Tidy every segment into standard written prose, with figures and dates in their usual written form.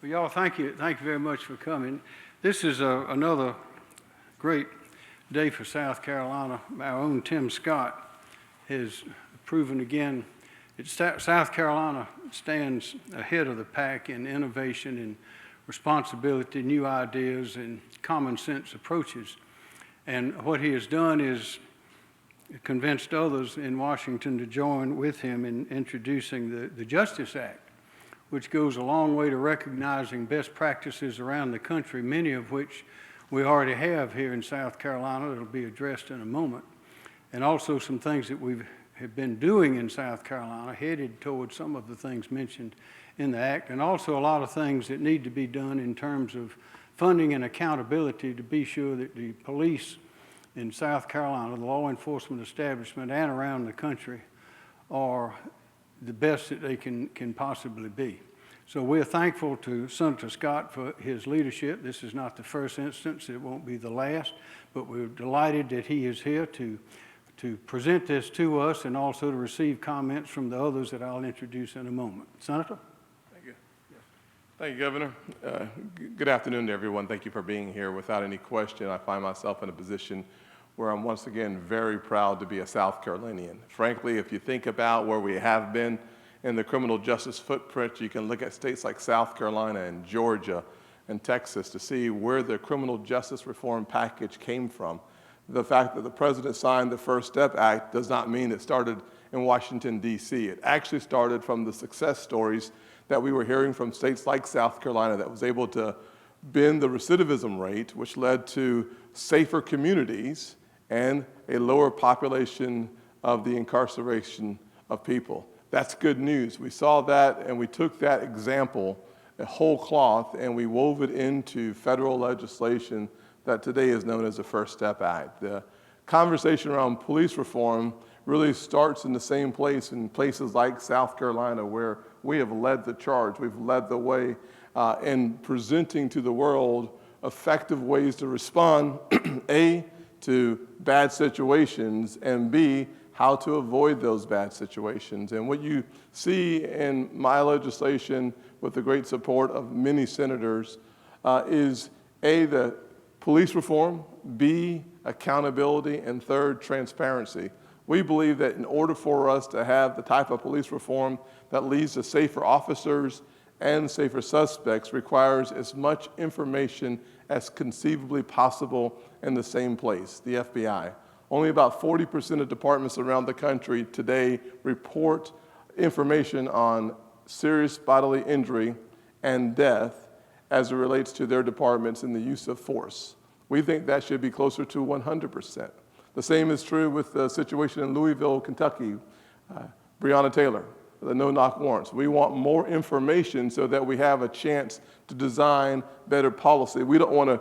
Well, y'all, thank you very much for coming. This is another great day for South Carolina. Our own Tim Scott has proven again that South Carolina stands ahead of the pack in innovation and responsibility, new ideas, and common sense approaches. And what he has done is convinced others in Washington to join with him in introducing the Justice Act, which goes a long way to recognizing best practices around the country, many of which we already have here in South Carolina that will be addressed in a moment, and also some things that we have been doing in South Carolina headed towards some of the things mentioned in the Act, and also a lot of things that need to be done in terms of funding and accountability to be sure that the police in South Carolina, the law enforcement establishment, and around the country are the best that they can possibly be. So we're thankful to Senator Scott for his leadership. This is not the first instance, it won't be the last, but we're delighted that he is here to present this to us and also to receive comments from the others that I'll introduce in a moment. Senator? Thank you. Yes. Thank you, Governor. Good afternoon to everyone. Thank you for being here. Without any question, I find myself in a position where I'm once again very proud to be a South Carolinian. Frankly, if you think about where we have been in the criminal justice footprint, you can look at states like South Carolina and Georgia and Texas to see where the criminal justice reform package came from. The fact that the president signed the First Step Act does not mean it started in Washington, D.C. It actually started from the success stories that we were hearing from states like South Carolina that was able to bend the recidivism rate, which led to safer communities and a lower population of the incarceration of people. That's good news. We saw that and we took that example, a whole cloth, and we wove it into federal legislation that today is known as the First Step Act. The conversation around police reform really starts in the same place in places like South Carolina, where we have led the charge. We've led the way in presenting to the world effective ways to respond, A, to bad situations, and B, how to avoid those bad situations. And what you see in my legislation with the great support of many senators is A, the police reform, B, accountability, and third, transparency. We believe that in order for us to have the type of police reform that leads to safer officers and safer suspects requires as much information as conceivably possible in the same place, the FBI. Only about 40% of departments around the country today report information on serious bodily injury and death as it relates to their departments in the use of force. We think that should be closer to 100%. The same is true with the situation in Louisville, Kentucky, Breonna Taylor, the no-knock warrants. We want more information so that we have a chance to design better policy. We don't want to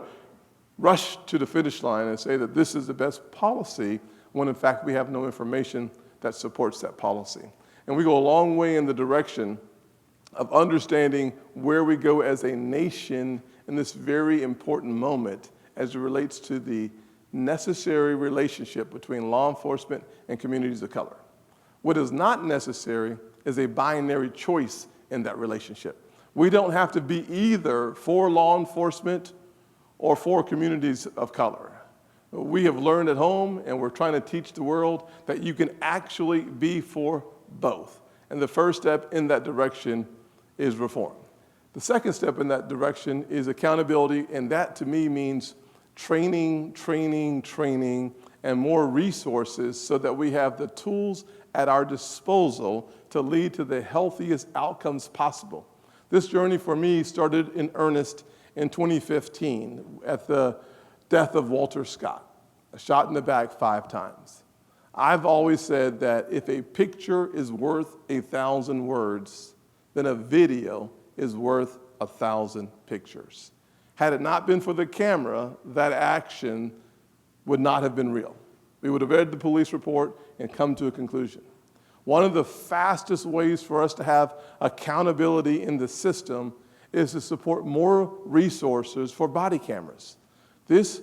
rush to the finish line and say that this is the best policy when in fact we have no information that supports that policy. And we go a long way in the direction of understanding where we go as a nation in this very important moment as it relates to the necessary relationship between law enforcement and communities of color. What is not necessary is a binary choice in that relationship. We don't have to be either for law enforcement or for communities of color. We have learned at home, and we're trying to teach the world that you can actually be for both. And the first step in that direction is reform. The second step in that direction is accountability, and that to me means training, and more resources so that we have the tools at our disposal to lead to the healthiest outcomes possible. This journey for me started in earnest in 2015 at the death of Walter Scott, shot in the back 5 times. I've always said that if a picture is worth 1,000 words, then a video is worth 1,000 pictures. Had it not been for the camera, that action would not have been real. We would have read the police report and come to a conclusion. One of the fastest ways for us to have accountability in the system is to support more resources for body cameras. This,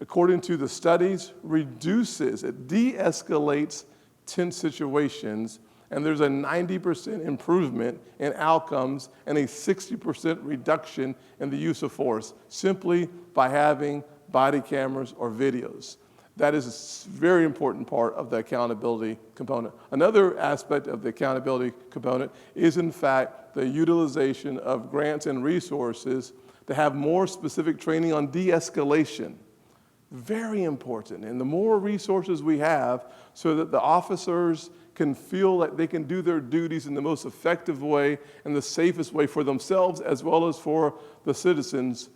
according to the studies, reduces, it de-escalates tense situations and there's a 90% improvement in outcomes and a 60% reduction in the use of force simply by having body cameras or videos. That is a very important part of the accountability component. Another aspect of the accountability component is, in fact, the utilization of grants and resources to have more specific training on de-escalation. Very important. And the more resources we have so that the officers can feel like they can do their duties in the most effective way and the safest way for themselves as well as for the citizens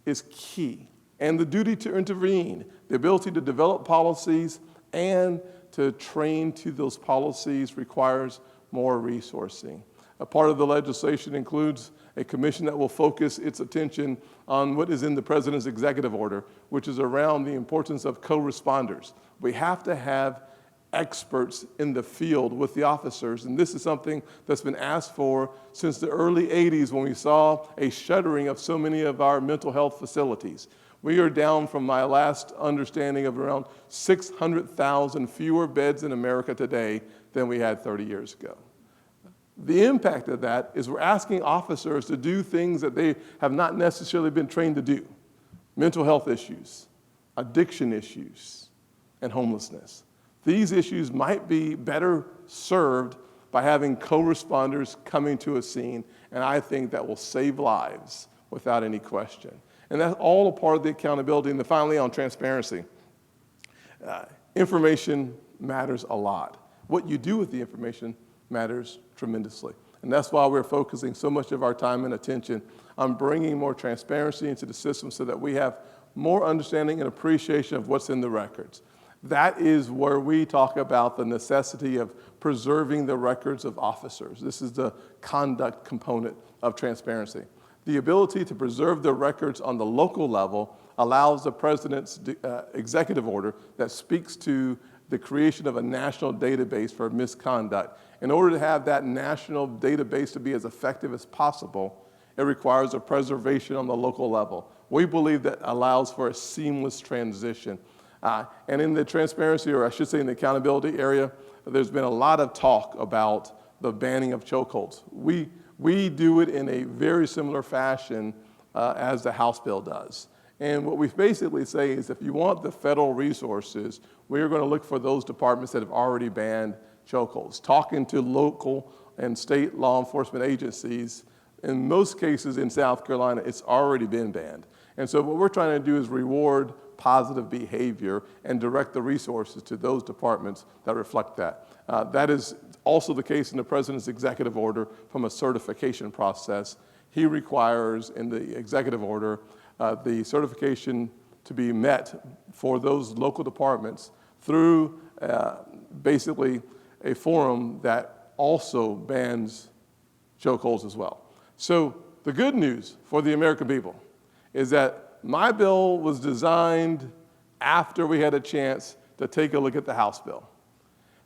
is key. And the duty to intervene, the ability to develop policies and to train to those policies requires more resourcing. A part of the legislation includes a commission that will focus its attention on what is in the president's executive order, which is around the importance of co-responders. We have to have experts in the field with the officers, and this is something that's been asked for since the early 80s when we saw a shuttering of so many of our mental health facilities. We are down from my last understanding of around 600,000 fewer beds in America today than we had 30 years ago. The impact of that is we're asking officers to do things that they have not necessarily been trained to do. Mental health issues, addiction issues, and homelessness. These issues might be better served by having co-responders coming to a scene, and I think that will save lives without any question. And that's all a part of the accountability. And then finally, on transparency. Information matters a lot. What you do with the information matters tremendously. And that's why we're focusing so much of our time and attention on bringing more transparency into the system so that we have more understanding and appreciation of what's in the records. That is where we talk about the necessity of preserving the records of officers. This is the conduct component of transparency. The ability to preserve the records on the local level allows the president's executive order that speaks to the creation of a national database for misconduct. In order to have that national database to be as effective as possible, it requires a preservation on the local level. We believe that allows for a seamless transition. And in the transparency, or I should say in the accountability area, there's been a lot of talk about the banning of chokeholds. We do it in a very similar fashion as the House bill does. And what we basically say is if you want the federal resources, we are going to look for those departments that have already banned chokeholds. Talking to local and state law enforcement agencies, in most cases in South Carolina, it's already been banned. And so what we're trying to do is reward positive behavior and direct the resources to those departments that reflect that. That is also the case in the president's executive order from a certification process. He requires in the executive order the certification to be met for those local departments through basically a forum that also bans chokeholds as well. So the good news for the American people is that my bill was designed after we had a chance to take a look at the House bill.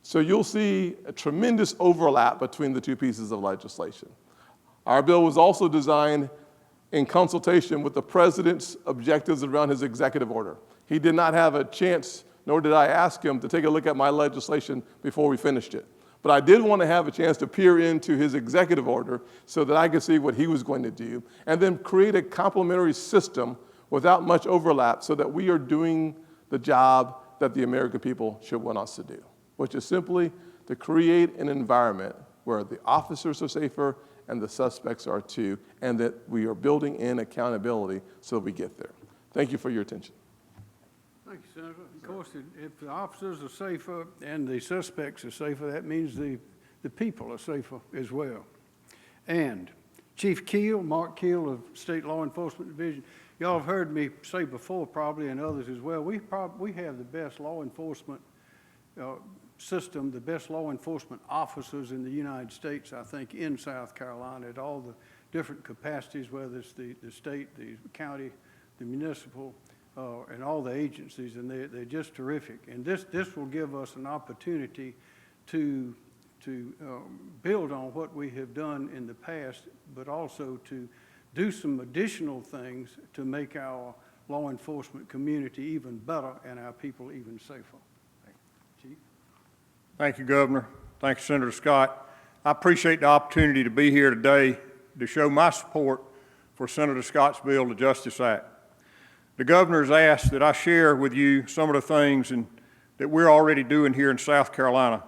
So you'll see a tremendous overlap between the two pieces of legislation. Our bill was also designed in consultation with the president's objectives around his executive order. He did not have a chance, nor did I ask him to take a look at my legislation before we finished it. But I did want to have a chance to peer into his executive order so that I could see what he was going to do, and then create a complementary system without much overlap so that we are doing the job that the American people should want us to do, which is simply to create an environment where the officers are safer and the suspects are too, and that we are building in accountability so we get there. Thank you for your attention. Thank you, Senator. Of course, if the officers are safer and the suspects are safer, that means the people are safer as well. And Chief Keel, Mark Keel of State Law Enforcement Division, y'all have heard me say before probably, and others as well, we have the best law enforcement system, the best law enforcement officers in the United States, I think, in South Carolina at all the different capacities, whether it's the state, the county, the municipal, and all the agencies, and they're just terrific. And this will give us an opportunity to build on what we have done in the past, but also to do some additional things to make our law enforcement community even better and our people even safer. Chief? Thank you, Governor. Thank you, Senator Scott. I appreciate the opportunity to be here today to show my support for Senator Scott's bill, the Justice Act. The governor has asked that I share with you some of the things that we're already doing here in South Carolina.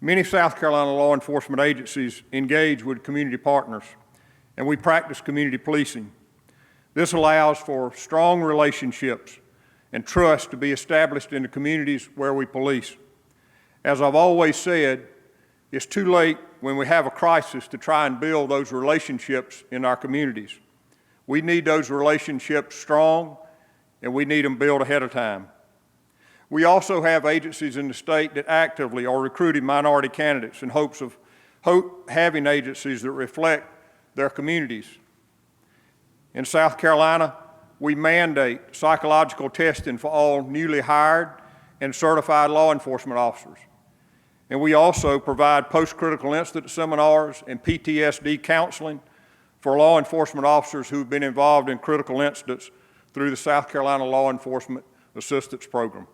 Many South Carolina law enforcement agencies engage with community partners, and we practice community policing. This allows for strong relationships and trust to be established in the communities where we police. As I've always said, it's too late when we have a crisis to try and build those relationships in our communities. We need those relationships strong, and we need them built ahead of time. We also have agencies in the state that actively are recruiting minority candidates in hopes of having agencies that reflect their communities. In South Carolina, we mandate psychological testing for all newly hired and certified law enforcement officers. And we also provide post-critical incident seminars and PTSD counseling for law enforcement officers who've been involved in critical incidents through the South Carolina Law Enforcement Assistance Program.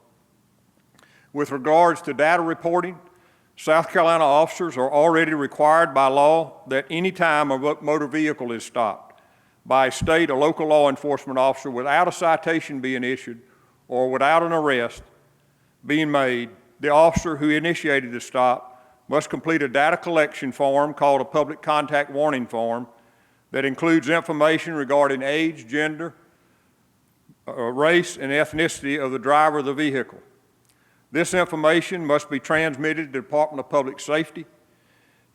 With regards to data reporting, South Carolina officers are already required by law that any time a motor vehicle is stopped by a state or local law enforcement officer without a citation being issued or without an arrest being made, the officer who initiated the stop must complete a data collection form called a public contact warning form that includes information regarding age, gender, race, and ethnicity of the driver of the vehicle. This information must be transmitted to the Department of Public Safety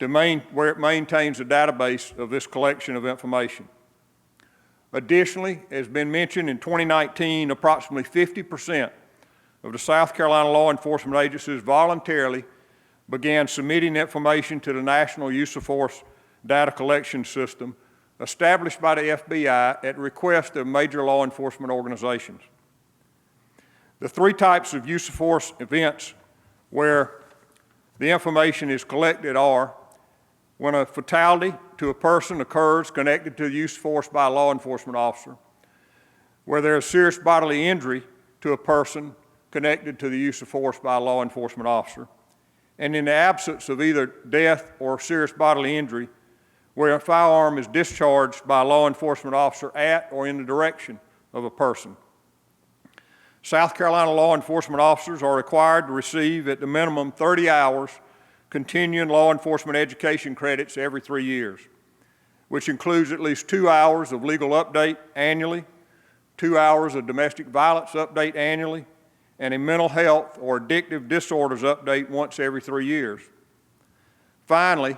where it maintains a database of this collection of information. Additionally, as has been mentioned, in 2019, approximately 50% of the South Carolina law enforcement agencies voluntarily began submitting information to the National Use of Force Data Collection System established by the FBI at request of major law enforcement organizations. The three types of use of force events where the information is collected are when a fatality to a person occurs connected to the use of force by a law enforcement officer, where there is serious bodily injury to a person connected to the use of force by a law enforcement officer, and in the absence of either death or serious bodily injury, where a firearm is discharged by a law enforcement officer at or in the direction of a person. South Carolina law enforcement officers are required to receive at the minimum 30 hours continuing law enforcement education credits every 3 years, which includes at least 2 hours of legal update annually, 2 hours of domestic violence update annually, and a mental health or addictive disorders update once every 3 years. Finally,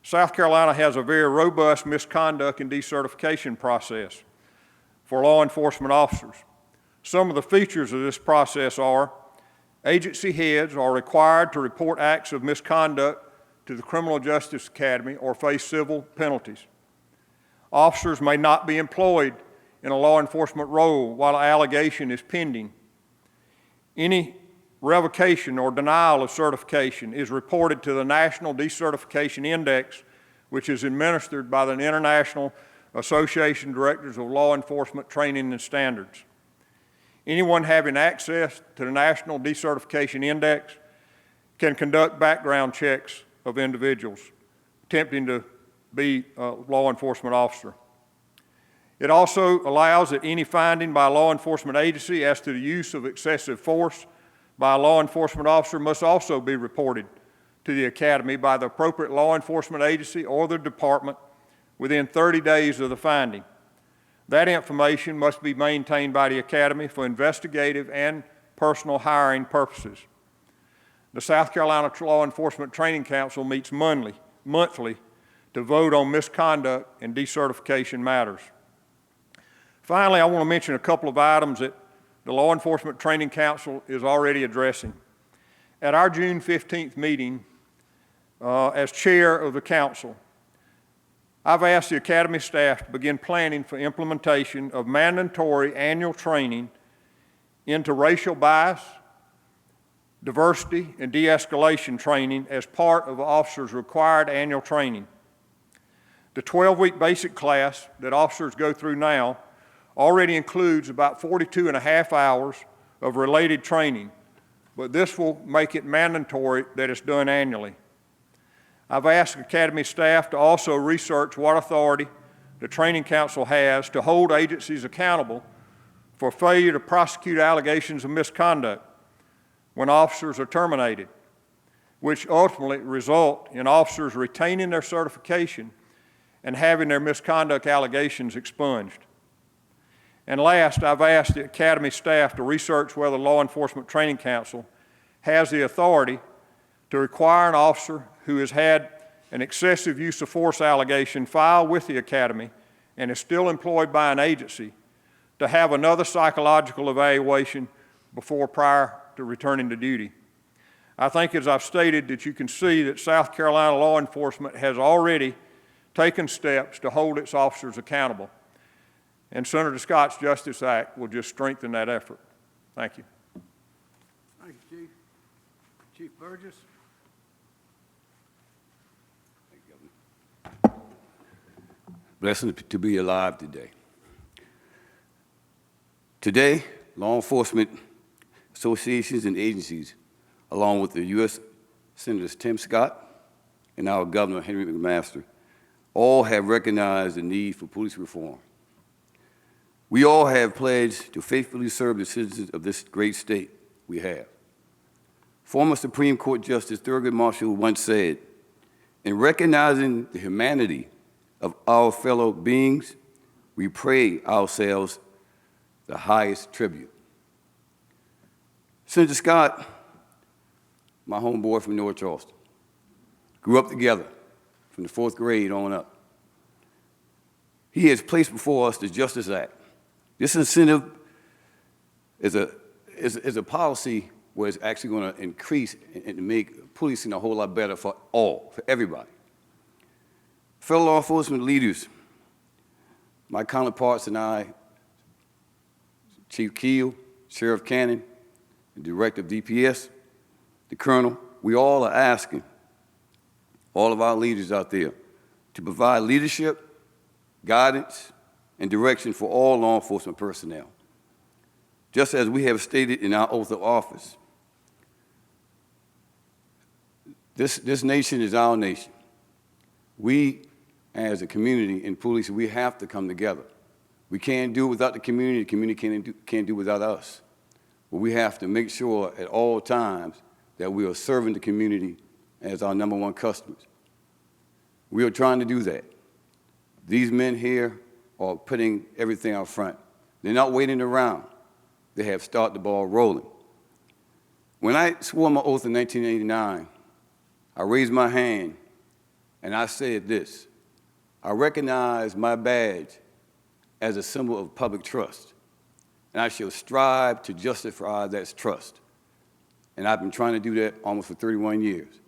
South Carolina has a very robust misconduct and decertification process for law enforcement officers. Some of the features of this process are agency heads are required to report acts of misconduct to the Criminal Justice Academy or face civil penalties. Officers may not be employed in a law enforcement role while an allegation is pending. Any revocation or denial of certification is reported to the National Decertification Index, which is administered by the International Association of Directors of Law Enforcement Training and Standards. Anyone having access to the National Decertification Index can conduct background checks of individuals attempting to be a law enforcement officer. It also allows that any finding by a law enforcement agency as to the use of excessive force by a law enforcement officer must also be reported to the Academy by the appropriate law enforcement agency or the department within 30 days of the finding. That information must be maintained by the Academy for investigative and personal hiring purposes. The South Carolina Law Enforcement Training Council meets monthly to vote on misconduct and decertification matters. Finally, I want to mention a couple of items that the Law Enforcement Training Council is already addressing. At our June 15th meeting, as chair of the council, I've asked the Academy staff to begin planning for implementation of mandatory annual training into racial bias, diversity, and de-escalation training as part of the officers' required annual training. The 12-week basic class that officers go through now already includes about 42.5 hours of related training, but this will make it mandatory that it's done annually. I've asked Academy staff to also research what authority the Training Council has to hold agencies accountable for failure to prosecute allegations of misconduct when officers are terminated, which ultimately result in officers retaining their certification and having their misconduct allegations expunged. And last, I've asked the Academy staff to research whether the Law Enforcement Training Council has the authority to require an officer who has had an excessive use of force allegation filed with the Academy and is still employed by an agency to have another psychological evaluation prior to returning to duty. I think, as I've stated, that you can see that South Carolina law enforcement has already taken steps to hold its officers accountable. And Senator Scott's Justice Act will just strengthen that effort. Thank you. Thank you, Chief. Chief Burgess. Blessed to be alive today. Today, law enforcement associations and agencies, along with the U.S. Senators Tim Scott and our Governor Henry McMaster, all have recognized the need for police reform. We all have pledged to faithfully serve the citizens of this great state we have. Former Supreme Court Justice Thurgood Marshall once said, "In recognizing the humanity of our fellow beings, we pay ourselves the highest tribute." Senator Scott, my homeboy from North Charleston, grew up together from the 4th grade on up. He has placed before us the Justice Act. This incentive is a policy where it's actually going to increase and make policing a whole lot better for all, for everybody. Fellow law enforcement leaders, my counterparts and I, Chief Keel, Sheriff Cannon, the Director of DPS, the Colonel, we all are asking all of our leaders out there to provide leadership, guidance, and direction for all law enforcement personnel. Just as we have stated in our oath of office, this nation is our nation. We, as a community in policing, we have to come together. We can't do it without the community can't do it without us. But we have to make sure at all times that we are serving the community as our #1 customers. We are trying to do that. These men here are putting everything out front. They're not waiting around. They have started the ball rolling. When I swore my oath in 1989, I raised my hand and I said this: I recognize my badge as a symbol of public trust, and I shall strive to justify that trust. And I've been trying to do that almost for 31 years.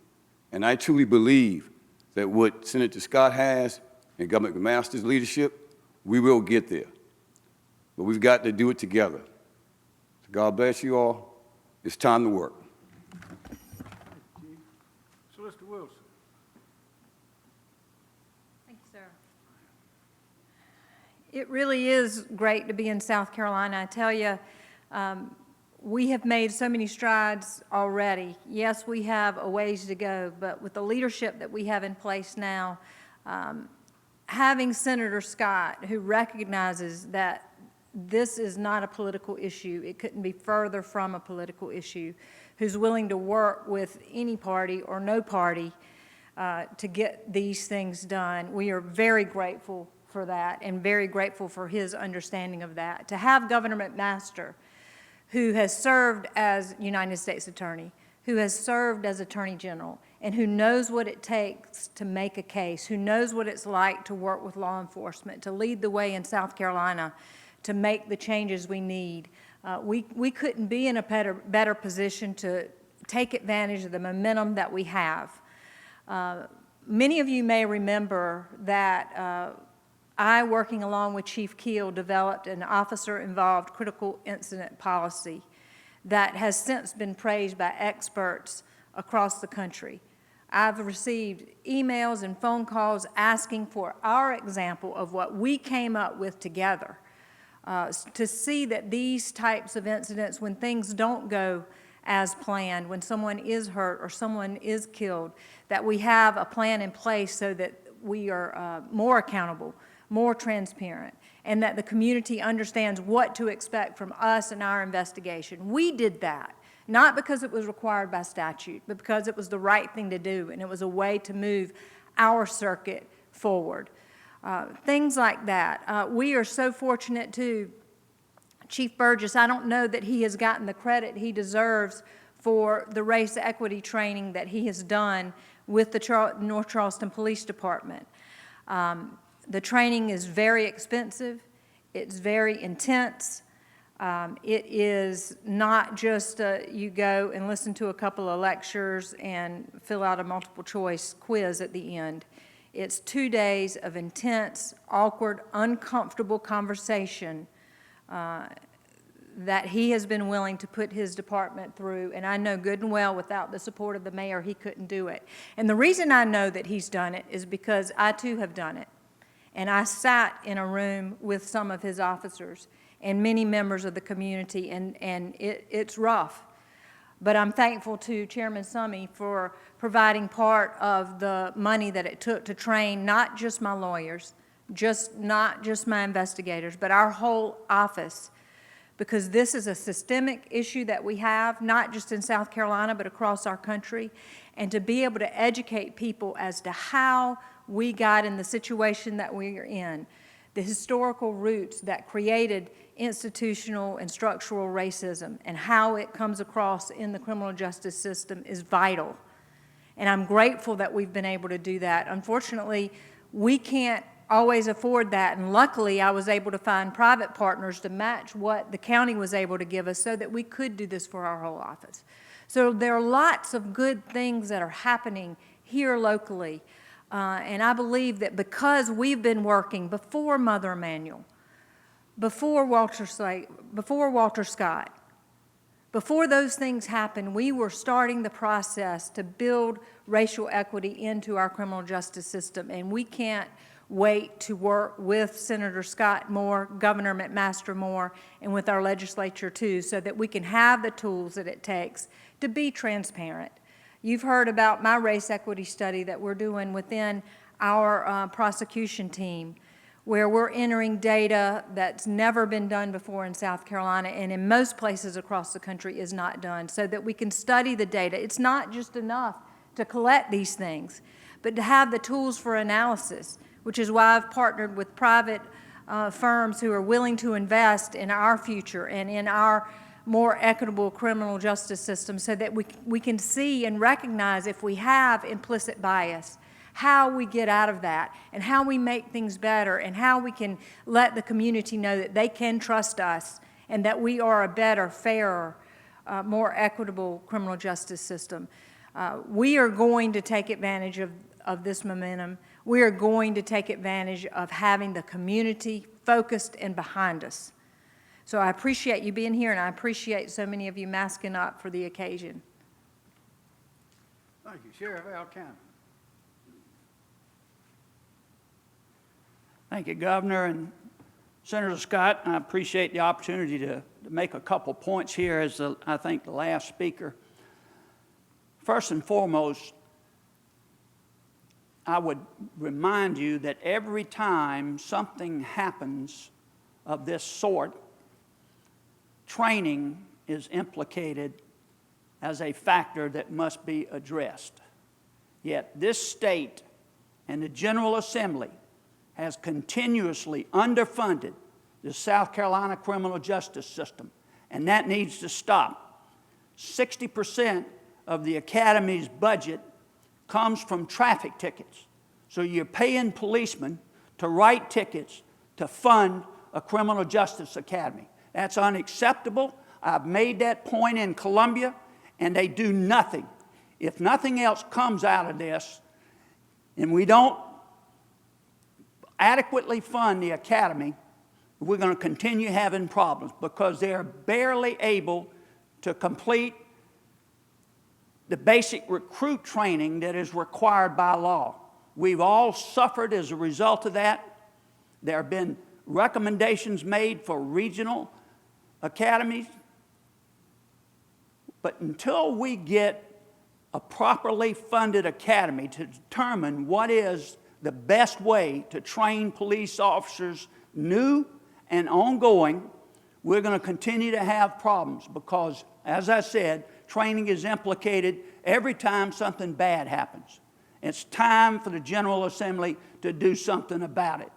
And I truly believe that what Senator Scott has and Governor McMaster's leadership, we will get there. But we've got to do it together. So God bless you all. It's time to work. Solicitor Wilson. Thank you, sir. It really is great to be in South Carolina. I tell you, we have made so many strides already. Yes, we have a ways to go, but with the leadership that we have in place now, having Senator Scott, who recognizes that this is not a political issue, it couldn't be further from a political issue, who's willing to work with any party or no party to get these things done. We are very grateful for that and very grateful for his understanding of that. To have Governor McMaster, who has served as United States Attorney, who has served as Attorney General, and who knows what it takes to make a case, who knows what it's like to work with law enforcement, to lead the way in South Carolina, to make the changes we need. We couldn't be in a better position to take advantage of the momentum that we have. Many of you may remember that I, working along with Chief Keel, developed an officer-involved critical incident policy that has since been praised by experts across the country. I've received emails and phone calls asking for our example of what we came up with together to see that these types of incidents, when things don't go as planned. When someone is hurt or someone is killed, that we have a plan in place so that we are more accountable, more transparent, and that the community understands what to expect from us in our investigation. We did that, not because it was required by statute, but because it was the right thing to do, and it was a way to move our circuit forward. Things like that. We are so fortunate, too. Chief Burgess, I don't know that he has gotten the credit he deserves for the race equity training that he has done with the North Charleston Police Department. The training is very expensive. It's very intense. It is not just you go and listen to a couple of lectures and fill out a multiple choice quiz at the end. It's 2 days of intense, awkward, uncomfortable conversation that he has been willing to put his department through, and I know good and well without the support of the mayor, he couldn't do it. And the reason I know that he's done it is because I too have done it. And I sat in a room with some of his officers and many members of the community, and it's rough. But I'm thankful to Chairman Summey for providing part of the money that it took to train not just my lawyers, not just my investigators, but our whole office, because this is a systemic issue that we have, not just in South Carolina, but across our country, and to be able to educate people as to how we got in the situation that we are in, the historical roots that created institutional and structural racism, and how it comes across in the criminal justice system is vital. And I'm grateful that we've been able to do that. Unfortunately, we can't always afford that, and luckily I was able to find private partners to match what the county was able to give us so that we could do this for our whole office. So there are lots of good things that are happening here locally, and I believe that because we've been working before Mother Emanuel, before Walter Scott, before those things happened, we were starting the process to build racial equity into our criminal justice system, and we can't wait to work with Senator Scott more, Governor McMaster more, and with our legislature too, so that we can have the tools that it takes to be transparent. You've heard about my race equity study that we're doing within our prosecution team, where we're entering data that's never been done before in South Carolina, and in most places across the country is not done, so that we can study the data. It's not just enough to collect these things, but to have the tools for analysis, which is why I've partnered with private firms who are willing to invest in our future and in our more equitable criminal justice system, so that we can see and recognize if we have implicit bias, how we get out of that, and how we make things better, and how we can let the community know that they can trust us and that we are a better, fairer, more equitable criminal justice system. We are going to take advantage of this momentum. We are going to take advantage of having the community focused and behind us. So I appreciate you being here, and I appreciate so many of you masking up for the occasion. Thank you. Sheriff Al Cannon. Thank you, Governor and Senator Scott. I appreciate the opportunity to make a couple points here as I think the last speaker. First and foremost, I would remind you that every time something happens of this sort, training is implicated as a factor that must be addressed. Yet this state and the General Assembly has continuously underfunded the South Carolina criminal justice system, and that needs to stop. 60% of the Academy's budget comes from traffic tickets. So you're paying policemen to write tickets to fund a criminal justice academy. That's unacceptable. I've made that point in Columbia, and they do nothing. If nothing else comes out of this, and we don't adequately fund the academy, we're going to continue having problems because they're barely able to complete the basic recruit training that is required by law. We've all suffered as a result of that. There have been recommendations made for regional academies. But until we get a properly funded academy to determine what is the best way to train police officers new and ongoing, we're going to continue to have problems because, as I said, training is implicated every time something bad happens. It's time for the General Assembly to do something about it.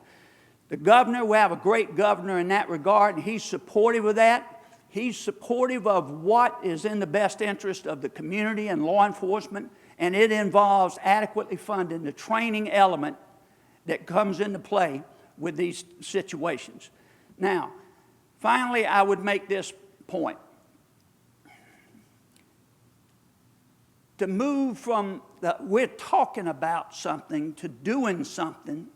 The governor, we have a great governor in that regard, and he's supportive of that. He's supportive of what is in the best interest of the community and law enforcement, and it involves adequately funding the training element that comes into play with these situations. Now, finally, I would make this point. To move from we're talking about something to doing something,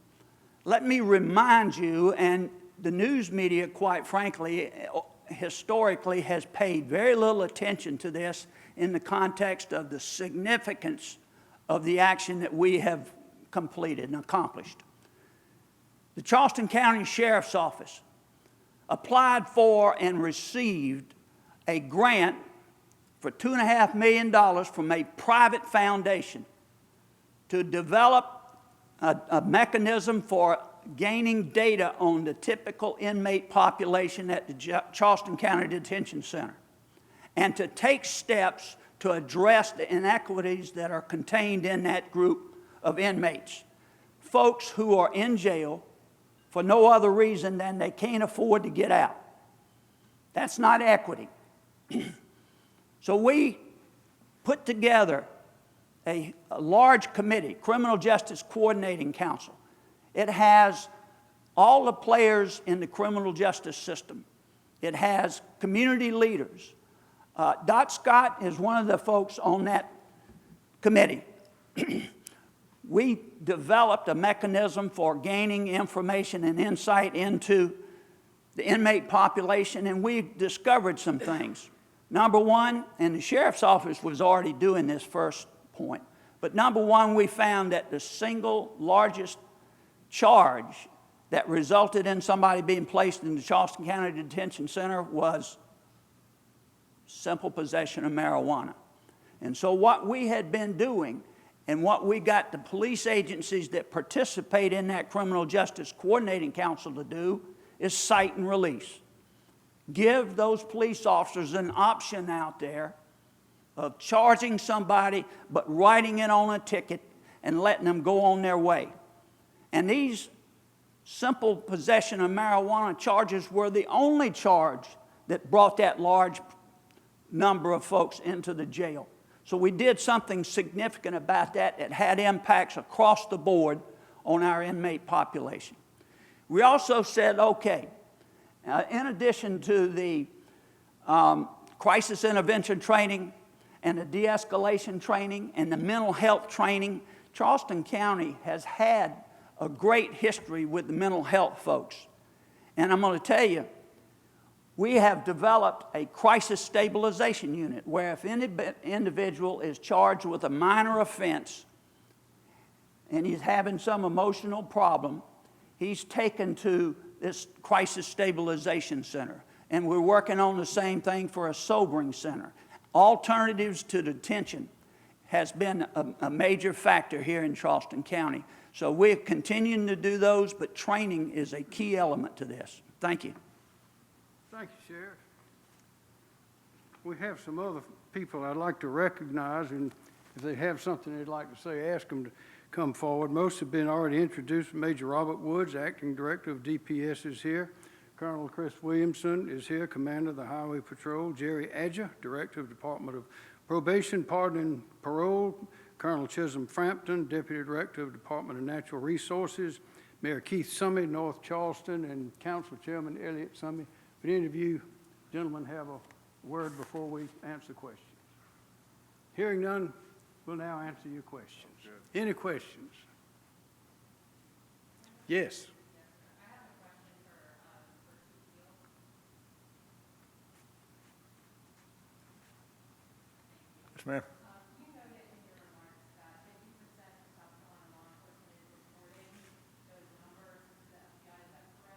let me remind you, and the news media, quite frankly, historically has paid very little attention to this in the context of the significance of the action that we have completed and accomplished. The Charleston County Sheriff's Office applied for and received a grant for $2.5 million from a private foundation to develop a mechanism for gaining data on the typical inmate population at the Charleston County Detention Center and to take steps to address the inequities that are contained in that group of inmates. Folks who are in jail for no other reason than they can't afford to get out. That's not equity. So we put together a large committee, Criminal Justice Coordinating Council. It has all the players in the criminal justice system. It has community leaders. Dot Scott is one of the folks on that committee. We developed a mechanism for gaining information and insight into the inmate population, and we discovered some things. Number one, and the sheriff's office was already doing this first point, but number one, we found that the single largest charge that resulted in somebody being placed in the Charleston County Detention Center was simple possession of marijuana. And so what we had been doing and what we got the police agencies that participate in that Criminal Justice Coordinating Council to do is cite and release. Give those police officers an option out there of charging somebody but writing it on a ticket and letting them go on their way. And these simple possession of marijuana charges were the only charge that brought that large number of folks into the jail. So we did something significant about that that had impacts across the board on our inmate population. We also said, okay, in addition to the crisis intervention training and the de-escalation training and the mental health training, Charleston County has had a great history with the mental health folks. And I'm going to tell you, we have developed a crisis stabilization unit where if any individual is charged with a minor offense and he's having some emotional problem, he's taken to this crisis stabilization center. And we're working on the same thing for a sobering center. Alternatives to detention has been a major factor here in Charleston County. So we're continuing to do those, but training is a key element to this. Thank you. Thank you, Sheriff. We have some other people I'd like to recognize, and if they have something they'd like to say, ask them to come forward. Most have been already introduced. Major Robert Woods, Acting Director of DPS, is here. Colonel Chris Williamson is here, Commander of the Highway Patrol. Jerry Adja, Director of Department of Probation, Pardon, and Parole. Colonel Chisholm Frampton, Deputy Director of Department of Natural Resources. Mayor Keith Summey, North Charleston, and Council Chairman Elliott Summey. If any of you gentlemen have a word before we answer questions. Hearing none, we'll now answer your questions. Any questions? Yes. Yes, ma'am.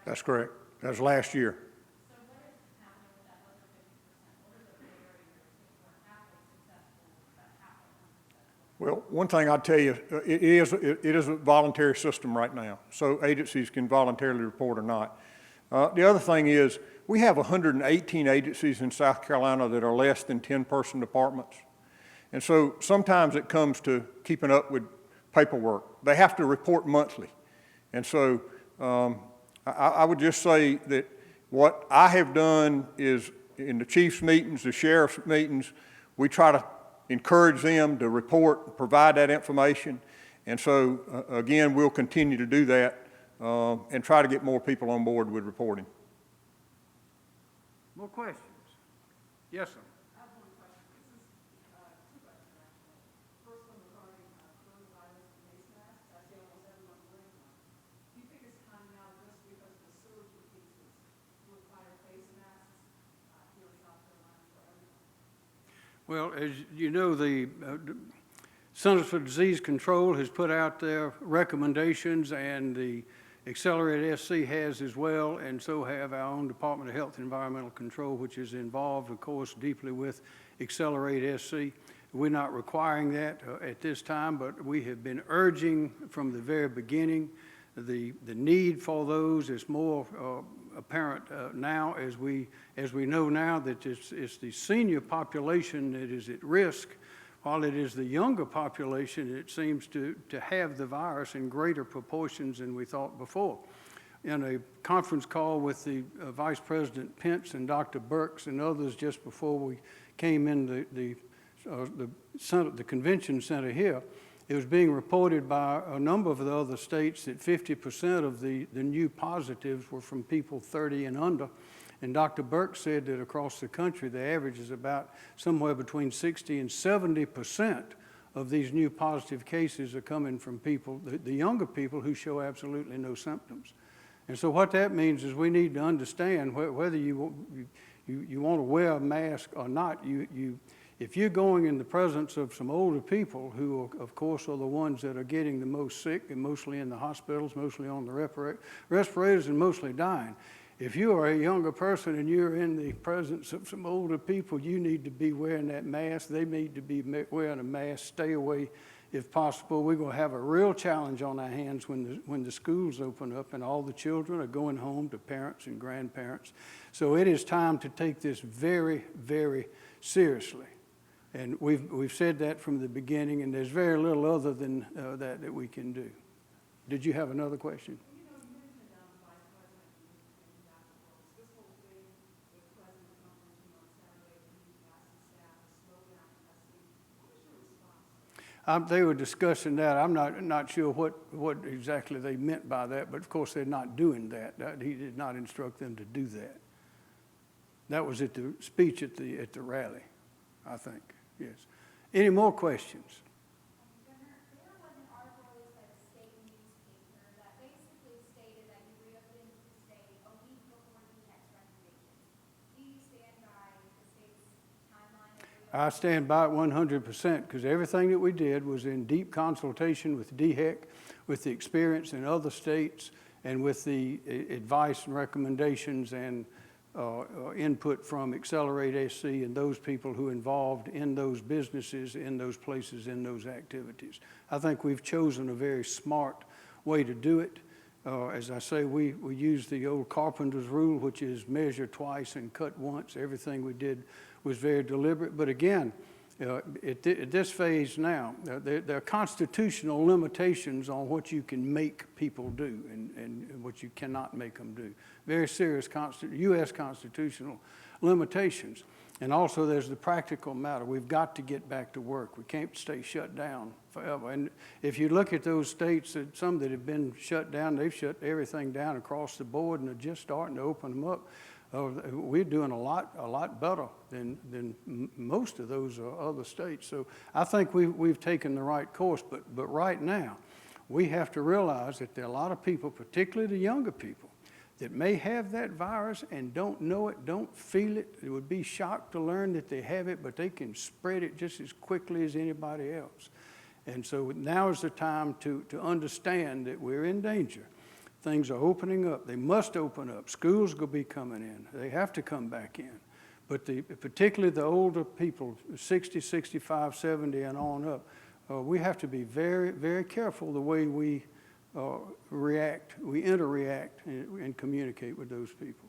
That's correct. That was last year. One thing I'd tell you, it is a voluntary system right now, so agencies can voluntarily report or not. The other thing is, we have 118 agencies in South Carolina that are less than 10-person departments. And so sometimes it comes to keeping up with paperwork. They have to report monthly. And so I would just say that what I have done is in the chief's meetings, the sheriff's meetings, we try to encourage them to report, provide that information. And so, again, we'll continue to do that and try to get more people on board with reporting. More questions? Yes, sir. I have one question. This is two questions, actually. First one regarding coronavirus and face masks. I see almost everyone wearing one. Do you think it's time now, just because of the surge of cases, to require face masks here in South Carolina for everyone? Well, as you know, the Centers for Disease Control has put out their recommendations, and the Accelerated SC has as well, and so have our own Department of Health and Environmental Control, which is involved, of course, deeply with Accelerated SC. We're not requiring that at this time, but we have been urging from the very beginning the need for those is more apparent now as we know now that it's the senior population that is at risk, while it is the younger population that seems to have the virus in greater proportions than we thought before. In a conference call with the Vice President Pence and Dr. Birx and others just before we came in the convention center here, it was being reported by a number of the other states that 50% of the new positives were from people 30 and under. And Dr. Birx said that across the country, the average is about somewhere between 60 and 70% of these new positive cases are coming from people, the younger people who show absolutely no symptoms. And so what that means is we need to understand whether you want to wear a mask or not. If you're going in the presence of some older people who, of course, are the ones that are getting the most sick and mostly in the hospitals, mostly on the respirators and mostly dying, if you are a younger person and you're in the presence of some older people, you need to be wearing that mask. They need to be wearing a mask. Stay away if possible. We're going to have a real challenge on our hands when the schools open up and all the children are going home to parents and grandparents. So it is time to take this very, very seriously. And we've said that from the beginning, and there's very little other than that we can do. Did you have another question? They were discussing that. I'm not sure what exactly they meant by that, but of course they're not doing that. He did not instruct them to do that. That was at the speech at the rally, I think. Yes. Any more questions? Governor, there was an article released by the state newspaper that basically stated that you reopened the state a week before the next recommendations. Do you stand by the state's timeline? I stand by it 100% because everything that we did was in deep consultation with DHEC, with the experience in other states, and with the advice and recommendations and input from Accelerate SC and those people who are involved in those businesses, in those places, in those activities. I think we've chosen a very smart way to do it. As I say, we use the old carpenter's rule, which is measure twice and cut once. Everything we did was very deliberate. But again, at this phase now, there are constitutional limitations on what you can make people do and what you cannot make them do. Very serious U.S. constitutional limitations. And also there's the practical matter. We've got to get back to work. We can't stay shut down forever. And if you look at those states, some that have been shut down, they've shut everything down across the board and are just starting to open them up. We're doing a lot better than most of those other states. So I think we've taken the right course. But right now, we have to realize that there are a lot of people, particularly the younger people, that may have that virus and don't know it, don't feel it. It would be shocked to learn that they have it, but they can spread it just as quickly as anybody else. And so now is the time to understand that we're in danger. Things are opening up. They must open up. Schools will be coming in. They have to come back in. But particularly the older people, 60, 65, 70 and on up, we have to be very, very careful the way we react, we interact and communicate with those people.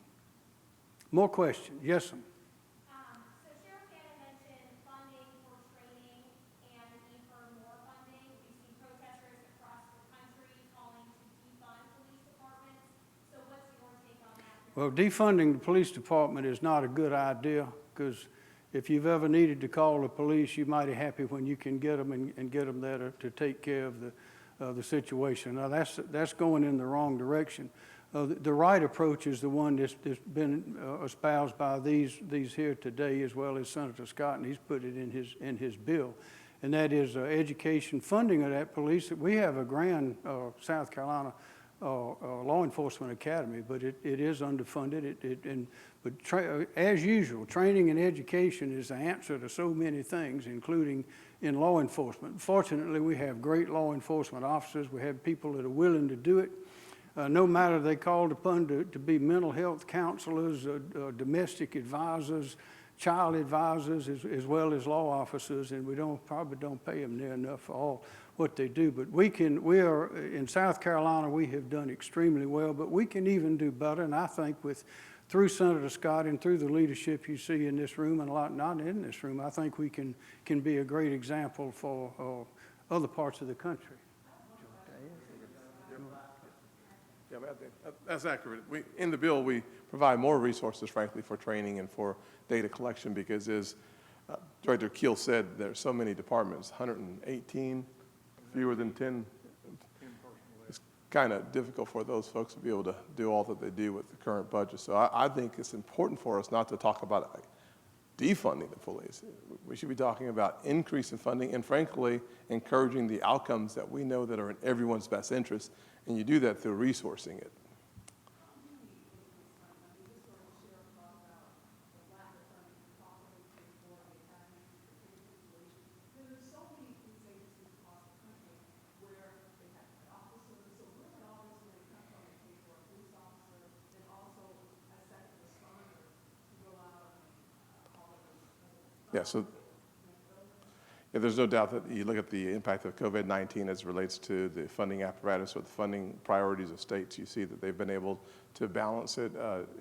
More questions? Yes, sir. So Sheriff Gannon mentioned funding for training and the need for more funding. We've seen protesters across the country calling to defund police departments. So what's your take on that? Well, defunding the police department is not a good idea, because if you've ever needed to call the police, you're mighty happy when you can get them and get them there to take care of the situation. Now, that's going in the wrong direction. The right approach is the one that's been espoused by these here today, as well as Senator Scott, and he's put it in his bill. And that is education funding of that police. We have a grand South Carolina law enforcement academy, but it is underfunded. As usual, training and education is the answer to so many things, including in law enforcement. Fortunately, we have great law enforcement officers. We have people that are willing to do it. No matter they called upon to be mental health counselors, domestic advisors, child advisors, as well as law officers, and we probably don't pay them near enough for all what they do. But we are in South Carolina, we have done extremely well, but we can even do better. And I think through Senator Scott and through the leadership you see in this room and a lot not in this room, I think we can be a great example for other parts of the country. Yeah, that's accurate. In the bill, we provide more resources, frankly, for training and for data collection, because as Director Keel said, there are so many departments, 118, fewer than 10. It's kind of difficult for those folks to be able to do all that they do with the current budget. So I think it's important for us not to talk about defunding the police. We should be talking about increasing funding and, frankly, encouraging the outcomes that we know that are in everyone's best interest. And you do that through resourcing it. Yeah, so there's no doubt that you look at the impact of COVID-19 as it relates to the funding apparatus or the funding priorities of states. You see that they've been able to balance it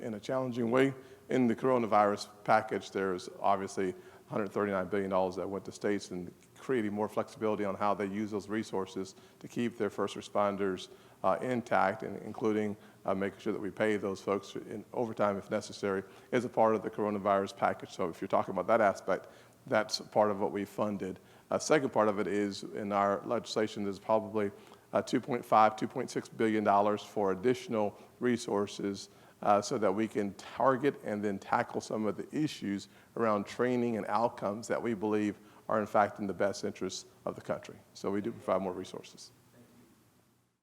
in a challenging way. In the coronavirus package, there's obviously $139 billion that went to states, and creating more flexibility on how they use those resources to keep their first responders intact, and including making sure that we pay those folks in overtime if necessary, is a part of the coronavirus package. So if you're talking about that aspect, that's part of what we funded. A second part of it is in our legislation, there's probably $2.6 billion for additional resources so that we can target and then tackle some of the issues around training and outcomes that we believe are in fact in the best interests of the country. So we do provide more resources.